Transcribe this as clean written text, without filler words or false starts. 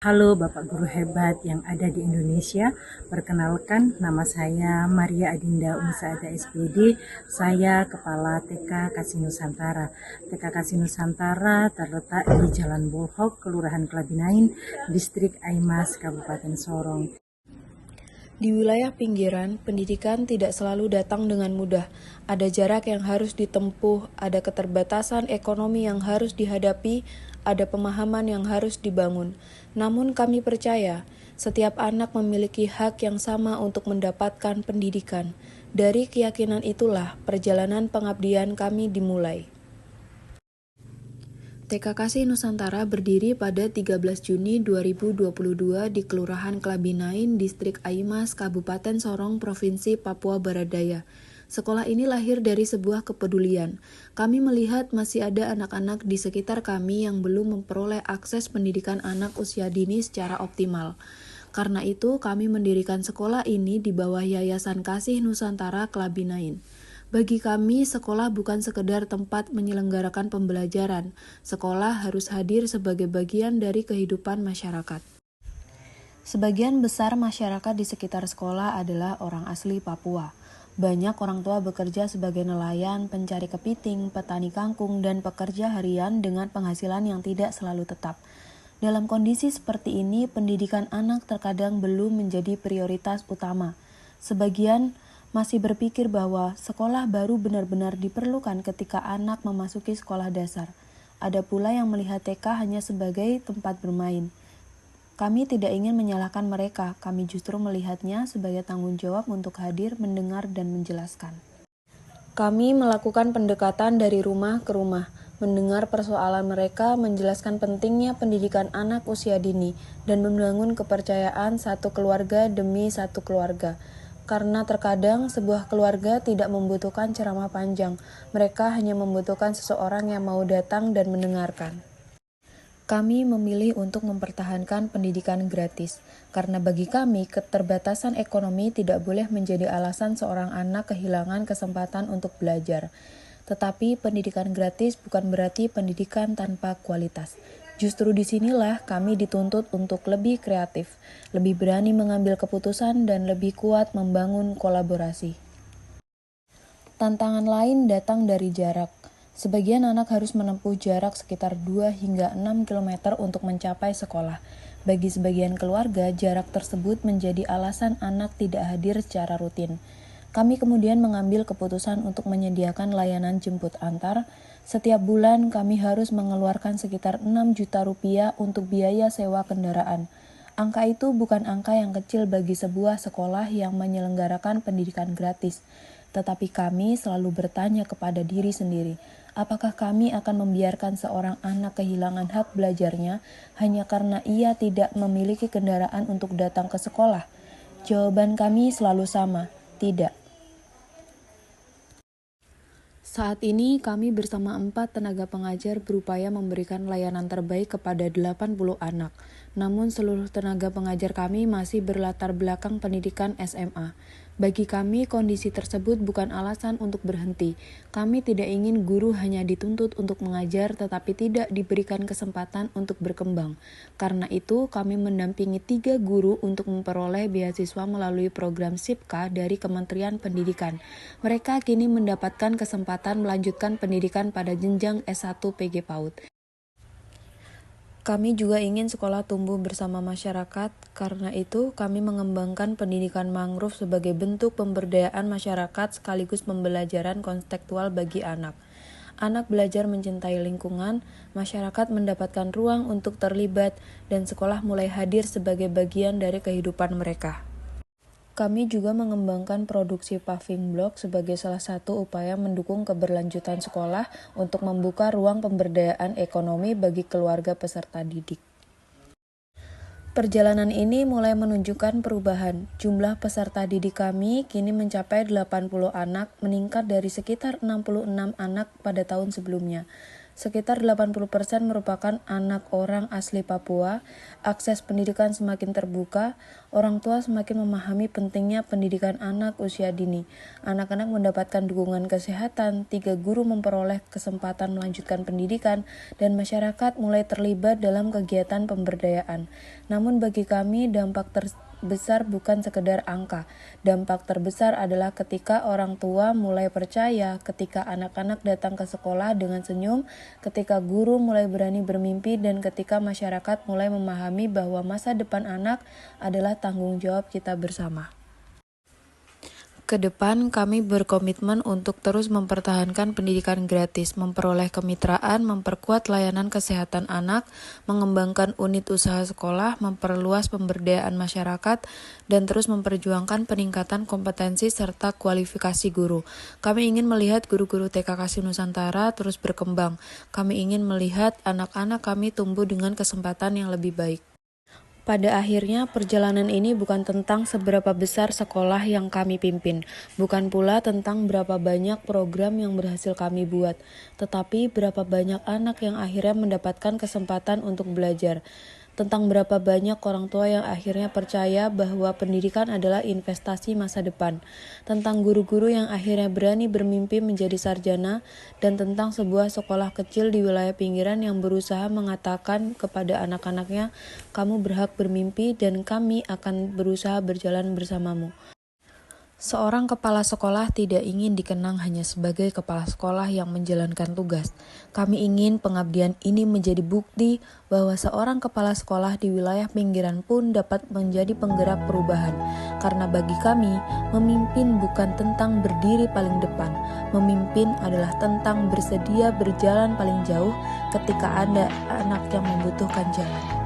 Halo Bapak Guru hebat yang ada di Indonesia. Perkenalkan, nama saya Maria Adinda Unsaada SPD. Saya Kepala TK Kasih Nusantara. TK Kasih Nusantara terletak di Jalan Bolhok, Kelurahan Klabinain, Distrik Aimas, Kabupaten Sorong. Di wilayah pinggiran, pendidikan tidak selalu datang dengan mudah. Ada jarak yang harus ditempuh, ada keterbatasan ekonomi yang harus dihadapi, ada pemahaman yang harus dibangun. Namun kami percaya, setiap anak memiliki hak yang sama untuk mendapatkan pendidikan. Dari keyakinan itulah perjalanan pengabdian kami dimulai. TK Kasih Nusantara berdiri pada 13 Juni 2022 di Kelurahan Klabinain, Distrik Aimas, Kabupaten Sorong, Provinsi Papua Barat Daya. Sekolah ini lahir dari sebuah kepedulian. Kami melihat masih ada anak-anak di sekitar kami yang belum memperoleh akses pendidikan anak usia dini secara optimal. Karena itu, kami mendirikan sekolah ini di bawah Yayasan Kasih Nusantara Klabinain. Bagi kami, sekolah bukan sekedar tempat menyelenggarakan pembelajaran. Sekolah harus hadir sebagai bagian dari kehidupan masyarakat. Sebagian besar masyarakat di sekitar sekolah adalah orang asli Papua. Banyak orang tua bekerja sebagai nelayan, pencari kepiting, petani kangkung, dan pekerja harian dengan penghasilan yang tidak selalu tetap. Dalam kondisi seperti ini, pendidikan anak terkadang belum menjadi prioritas utama. Sebagian masih berpikir bahwa sekolah baru benar-benar diperlukan ketika anak memasuki sekolah dasar. Ada pula yang melihat TK hanya sebagai tempat bermain. Kami tidak ingin menyalahkan mereka, kami justru melihatnya sebagai tanggung jawab untuk hadir, mendengar, dan menjelaskan. Kami melakukan pendekatan dari rumah ke rumah, mendengar persoalan mereka, menjelaskan pentingnya pendidikan anak usia dini, dan membangun kepercayaan satu keluarga demi satu keluarga. Karena terkadang sebuah keluarga tidak membutuhkan ceramah panjang, mereka hanya membutuhkan seseorang yang mau datang dan mendengarkan. Kami memilih untuk mempertahankan pendidikan gratis, karena bagi kami keterbatasan ekonomi tidak boleh menjadi alasan seorang anak kehilangan kesempatan untuk belajar. Tetapi pendidikan gratis bukan berarti pendidikan tanpa kualitas. Justru disinilah kami dituntut untuk lebih kreatif, lebih berani mengambil keputusan, dan lebih kuat membangun kolaborasi. Tantangan lain datang dari jarak. Sebagian anak harus menempuh jarak sekitar 2 hingga 6 km untuk mencapai sekolah. Bagi sebagian keluarga, jarak tersebut menjadi alasan anak tidak hadir secara rutin. Kami kemudian mengambil keputusan untuk menyediakan layanan jemput antar. Setiap bulan kami harus mengeluarkan sekitar 6 juta rupiah untuk biaya sewa kendaraan. Angka itu bukan angka yang kecil bagi sebuah sekolah yang menyelenggarakan pendidikan gratis. Tetapi kami selalu bertanya kepada diri sendiri, apakah kami akan membiarkan seorang anak kehilangan hak belajarnya hanya karena ia tidak memiliki kendaraan untuk datang ke sekolah? Jawaban kami selalu sama, tidak. Saat ini kami bersama 4 tenaga pengajar berupaya memberikan layanan terbaik kepada 80 anak. Namun seluruh tenaga pengajar kami masih berlatar belakang pendidikan SMA. Bagi kami, kondisi tersebut bukan alasan untuk berhenti. Kami tidak ingin guru hanya dituntut untuk mengajar tetapi tidak diberikan kesempatan untuk berkembang. Karena itu, kami mendampingi 3 guru untuk memperoleh beasiswa melalui program SIPKA dari Kementerian Pendidikan. Mereka kini mendapatkan kesempatan melanjutkan pendidikan pada jenjang S1 PG PAUD. Kami juga ingin sekolah tumbuh bersama masyarakat, karena itu kami mengembangkan pendidikan mangrove sebagai bentuk pemberdayaan masyarakat sekaligus pembelajaran kontekstual bagi anak. Anak belajar mencintai lingkungan, masyarakat mendapatkan ruang untuk terlibat, dan sekolah mulai hadir sebagai bagian dari kehidupan mereka. Kami juga mengembangkan produksi paving block sebagai salah satu upaya mendukung keberlanjutan sekolah untuk membuka ruang pemberdayaan ekonomi bagi keluarga peserta didik. Perjalanan ini mulai menunjukkan perubahan. Jumlah peserta didik kami kini mencapai 80 anak, meningkat dari sekitar 66 anak pada tahun sebelumnya. Sekitar 80% merupakan anak orang asli Papua, akses pendidikan semakin terbuka, orang tua semakin memahami pentingnya pendidikan anak usia dini. Anak-anak mendapatkan dukungan kesehatan, 3 guru memperoleh kesempatan melanjutkan pendidikan, dan masyarakat mulai terlibat dalam kegiatan pemberdayaan. Namun bagi kami dampak terbesar bukan sekedar angka. Dampak terbesar adalah ketika orang tua mulai percaya, ketika anak-anak datang ke sekolah dengan senyum, ketika guru mulai berani bermimpi, dan ketika masyarakat mulai memahami bahwa masa depan anak adalah tanggung jawab kita bersama. Ke depan, kami berkomitmen untuk terus mempertahankan pendidikan gratis, memperoleh kemitraan, memperkuat layanan kesehatan anak, mengembangkan unit usaha sekolah, memperluas pemberdayaan masyarakat, dan terus memperjuangkan peningkatan kompetensi serta kualifikasi guru. Kami ingin melihat guru-guru TK Kasih Nusantara terus berkembang. Kami ingin melihat anak-anak kami tumbuh dengan kesempatan yang lebih baik. Pada akhirnya, perjalanan ini bukan tentang seberapa besar sekolah yang kami pimpin, bukan pula tentang berapa banyak program yang berhasil kami buat, tetapi berapa banyak anak yang akhirnya mendapatkan kesempatan untuk belajar, tentang berapa banyak orang tua yang akhirnya percaya bahwa pendidikan adalah investasi masa depan, tentang guru-guru yang akhirnya berani bermimpi menjadi sarjana, dan tentang sebuah sekolah kecil di wilayah pinggiran yang berusaha mengatakan kepada anak-anaknya, kamu berhak bermimpi dan kami akan berusaha berjalan bersamamu. Seorang kepala sekolah tidak ingin dikenang hanya sebagai kepala sekolah yang menjalankan tugas. Kami ingin pengabdian ini menjadi bukti bahwa seorang kepala sekolah di wilayah pinggiran pun dapat menjadi penggerak perubahan. Karena bagi kami, memimpin bukan tentang berdiri paling depan. Memimpin adalah tentang bersedia berjalan paling jauh ketika ada anak yang membutuhkan jalan.